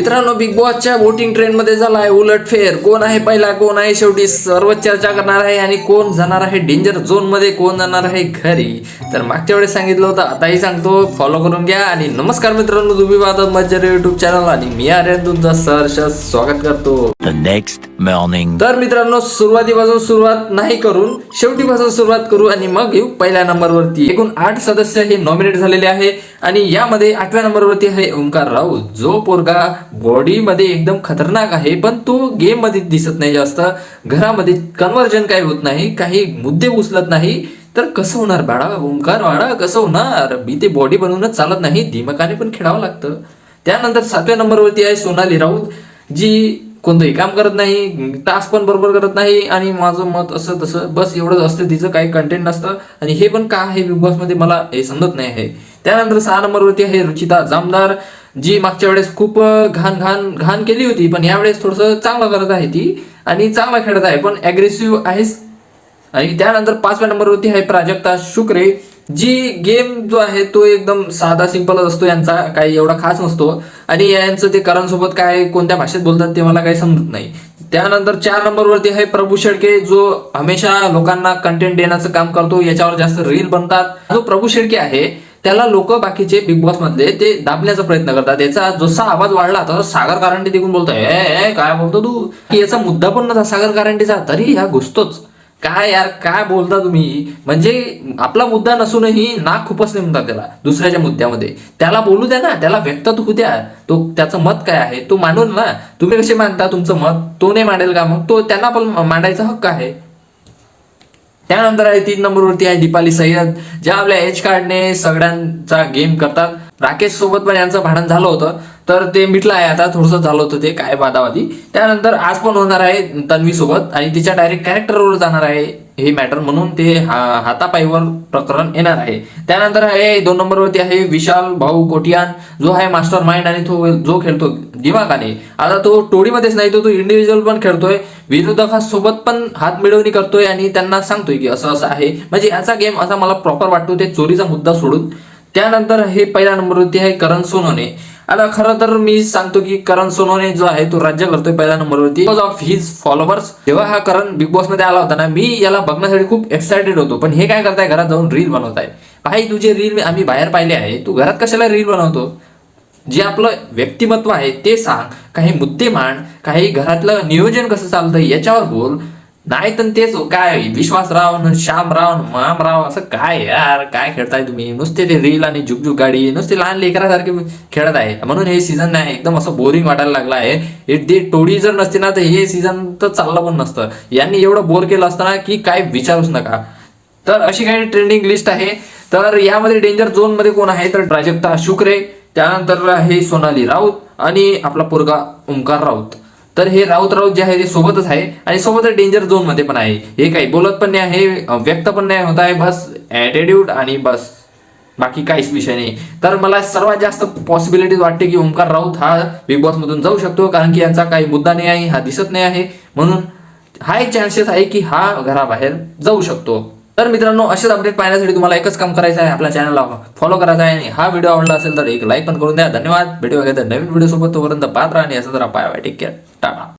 मित्रांनो, बिग बॉसच्या voting trend मध्ये झालाय उलटफेर. कोण आहे पहिला, कोण आहे शेवटी, सर्व चर्चा करणार आहे. आणि कोण जाणार आहे डेंजर झोन मध्ये, कोण जाणार आहे घरी. तर मागच्या वेळेस सांगितलं होतं, आताही सांगतो, फॉलो करून घ्या. आणि नमस्कार मित्रांनो, तुम्ही पाहतात मज्जा युट्यूब चॅनल आणि मी आर्यन तुमचं सहर्ष स्वागत करतो. Next morning. तर मित्रांनो, सुरुवातीपासून सुरुवात नाही करून शेवटीपासून सुरुवात करू आणि मग येऊ पहिल्या नंबरवरती. एकूण 8 सदस्य हे नॉमिनेट झालेले आहे आणि यामध्ये 8व्या नंबरवरती आहे ओंकार राऊत. जो पोरगा बॉडी मध्ये एकदम खतरनाक आहे, पण तो गेम मध्ये दिसत नाही जास्त. घरामध्ये कन्व्हर्जन काही होत नाही, काही मुद्दे उचलत नाही. तर कसं होणार बाळा, ओंकार बाळा कसं होणार. मी ते बॉडी बनवूनच चालत नाही, दिमागाने पण खेळावं लागतं. त्यानंतर 7व्या नंबरवरती आहे सोनाली राऊत, जी कोणतंही काम करत नाही, टास्क पण बरोबर करत नाही आणि माझं मत असं तसं बस एवढंच असतं, तिचं काही कंटेंट नसतं. आणि हे पण का आहे बिग बॉस मध्ये मला हे समजत नाही आहे. त्यानंतर 6 नंबरवरती आहे रुचिता जामदार, जी मागच्या वेळेस खूप घाण केली होती, पण यावेळेस थोडंसं चांगलं करत आहे ती आणि चांगला खेळत आहे, पण अग्रेसिव्ह आहे. आणि त्यानंतर 5व्या नंबरवरती आहे प्राजक्ता शुक्रे, जी गेम जो आहे तो एकदम साधा सिंपलच असतो, यांचा काही एवढा खास नसतो. आणि यांचं ते करण सोबत काय कोणत्या भाषेत बोलतात ते मला काही समजत नाही. त्यानंतर 4 नंबरवरती आहे प्रभू शेडके, जो हमेशा लोकांना कंटेंट देण्याचं काम करतो, याच्यावर जास्त रील बनतात. जो प्रभू शेडके आहे त्याला लोक बाकीचे बिग बॉस मधले ते दाबण्याचा प्रयत्न करतात. त्याचा जसा आवाज वाढला तसा सागर कारंडे तिकून बोलतोय, काय बोलतो तू, की याचा मुद्दा पण नव्हता सागर कारंडेचा, तरी ह्या घुसतोच. काय यार, काय बोलता तुम्ही. म्हणजे आपला मुद्दा नसूनही नाक खुपसणे म्हणतात त्याला दुसऱ्याच्या मुद्द्यामध्ये. त्याला बोलू द्या ना, त्याला व्यक्त होऊ द्या, तो त्याचं मत काय आहे तो मांडून ना. तुम्ही कसे मांडता तुमचं मत, तो नाही मांडेल का, मग तो त्यांना पण मांडायचा हक्क आहे. त्यानंतर आहे 3 नंबरवरती आहे दीपाली सय्यद, ज्या आपल्या एज कार्डने सगळ्यांचा गेम करतात. राकेश सोबत पण यांचं भांडण झालं होतं, तर ते मिटलं आहे आता. थोडंसं झालं होतं ते काय वादावादी. त्यानंतर आज पण होणार आहे तन्वी सोबत आणि तिच्या डायरेक्ट कॅरेक्टरवर जाणार आहे हे मॅटर, म्हणून ते हातापाईवर प्रकरण येणार आहे. त्यानंतर आहे 2 नंबरवरती आहे विशाल भाऊ कोटियान, जो आहे मास्टर माइंड आणि तो जो खेळतो दिमागाने. आता तो टोळीमध्येच नाही, तो इंडिव्हिज्युअल पण खेळतोय, विरोधकांसोबत पण हात मिळवणी करतोय आणि त्यांना सांगतोय की असं असं आहे. म्हणजे याचा गेम असा मला प्रॉपर वाटतो, ते चोरीचा मुद्दा सोडून. त्यानंतर हे पहिल्या नंबरवरती आहे करण सोनवणे. आता खरं तर मी सांगतो की करण सोनवणे जो आहे तो राज्य करतोय पहिल्या नंबरवरती बिकॉज ऑफ हिज फॉलोअर्स. जेव्हा हा करण बिग बॉस मध्ये आला होता ना, मी याला बघण्यासाठी खूप एक्सायटेड होतो. पण हे काय करताय, घरात जाऊन रील बनवताय. भाई, तुझे रील आम्ही बाहेर पाहिले आहे, तू घरात कशाला रील बनवतो. जे आपलं व्यक्तिमत्व आहे ते सांग, काही मुद्दे मांड, काही घरातलं नियोजन कसं चालतंय याच्यावर बोल. नाही तर तेच काय विश्वासराव, श्यामराव, मामराव, असं काय यार, काय खेळताय तुम्ही. नुसते ते रील आणि झुकझुक गाडी, नुसते लहान लेकरासारखे खेळत आहे. म्हणून हे सीझन नाही एकदम असं बोरिंग वाटायला लागलं आहे. ते टोळी जर नसते ना तर हे सीझन तर चाललं पण नसतं. यांनी एवढं बोर केलं असतं ना की काय विचारूच नका. तर अशी काही ट्रेंडिंग लिस्ट आहे. तर यामध्ये डेंजर झोन मध्ये कोण आहे तर प्राजक्ता शुक्रे, त्यानंतर आहे सोनाली राऊत आणि आपला पोरगा ओंकार राऊत. तर हे राऊत जे आहे ते सोबतच आहे आणि सोबतच डेंजर झोन मध्ये पण आहे. हे काही बोलत पण नाही आहे, व्यक्त पण नाही होत आहे, बस ऍटिट्यूड आणि बस, बाकी काहीच विषय नाही. तर मला सर्वात जास्त पॉसिबिलिटी वाटते की ओंकार राऊत हा बिग बॉस मधून जाऊ शकतो, कारण की यांचा काही मुद्दा नाही आहे, हा दिसत नाही आहे, म्हणून हा एक चान्सेस आहे की हा घराबाहेर जाऊ शकतो. तर मित्रांनो, असेच अपडेट पाहण्यासाठी तुम्हाला एकच काम करायचं आहे, आपल्या चॅनलला फॉलो करायचा आहे आणि हा व्हिडिओ आवडला असेल तर एक लाईक पण करून द्या. धन्यवाद. भेटूया नवीन व्हिडिओ सोबत, तोपर्यंत पाहत राहा आणि असं जरा पाय. Take care, Tata.